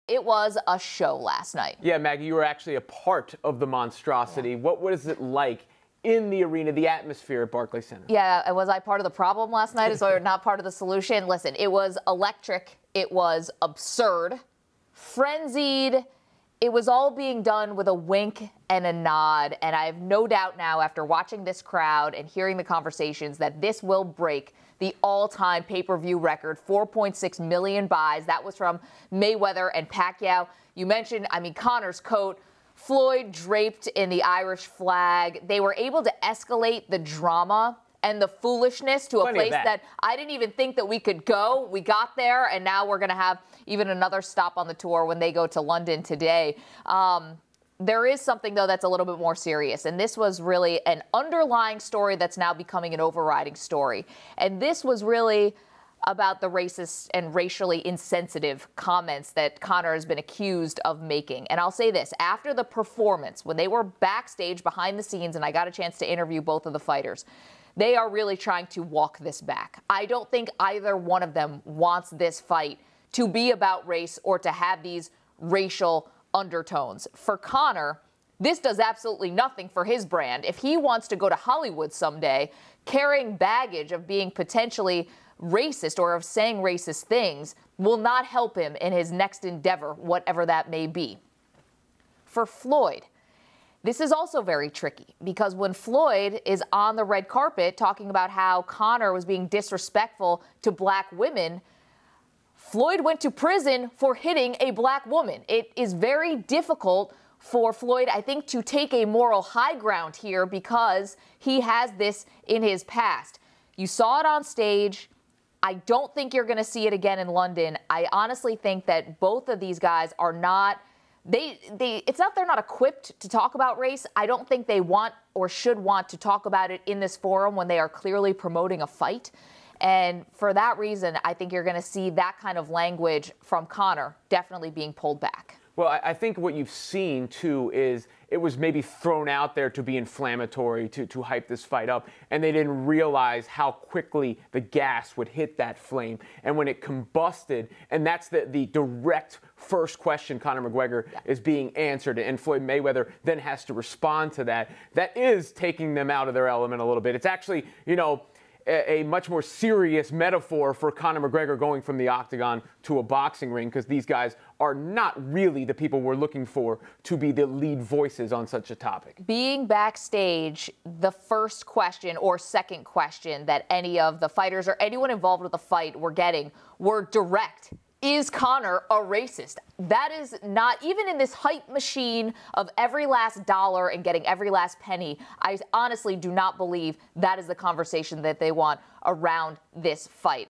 It was a show last night. Yeah, Maggie, you were actually a part of the monstrosity. Yeah. What is it like in the arena, the atmosphere at Barclays Center? Yeah, was I part of the problem last night? Is I not part of the solution? Listen, it was electric. It was absurd, frenzied. It was all being done with a wink and a nod. And I have no doubt now, after watching this crowd and hearing the conversations, that this will break the all-time pay-per-view record, 4.6 million buys. That was from Mayweather and Pacquiao. You mentioned, Conor's coat, Floyd draped in the Irish flag. They were able to escalate the drama and the foolishness to a place that I didn't even think that we could go. We got there, and now we're going to have even another stop on the tour when they go to London today. There is something, though, that's a little bit more serious, and this was really an underlying story that's now becoming an overriding story. And this was really about the racist and racially insensitive comments that Conor has been accused of making. And I'll say this, after the performance, when they were backstage behind the scenes, and I got a chance to interview both of the fighters, they are really trying to walk this back. I don't think either one of them wants this fight to be about race or to have these racial undertones. For Conor, this does absolutely nothing for his brand. If he wants to go to Hollywood someday, carrying baggage of being potentially racist or of saying racist things will not help him in his next endeavor, whatever that may be. For Floyd, this is also very tricky, because when Floyd is on the red carpet talking about how Conor was being disrespectful to black women, Floyd went to prison for hitting a black woman. It is very difficult for Floyd, I think, to take a moral high ground here because he has this in his past. You saw it on stage. I don't think you're going to see it again in London. I honestly think that both of these guys are not, it's not they're not equipped to talk about race. I don't think they want or should want to talk about it in this forum when they are clearly promoting a fight. And for that reason, I think you're going to see that kind of language from Conor definitely being pulled back. Well, I think what you've seen, too, is it was maybe thrown out there to be inflammatory, to hype this fight up, and they didn't realize how quickly the gas would hit that flame. And when it combusted, and that's the direct first question Conor McGregor is being answered, and Floyd Mayweather then has to respond to that, that is taking them out of their element a little bit. It's actually, a much more serious metaphor for Conor McGregor going from the octagon to a boxing ring, because these guys are not really the people we're looking for to be the lead voices on such a topic. Being backstage, the first question or second question that any of the fighters or anyone involved with the fight were getting were direct. Is Conor a racist? That is not, even in this hype machine of every last dollar and getting every last penny, I honestly do not believe that is the conversation that they want around this fight.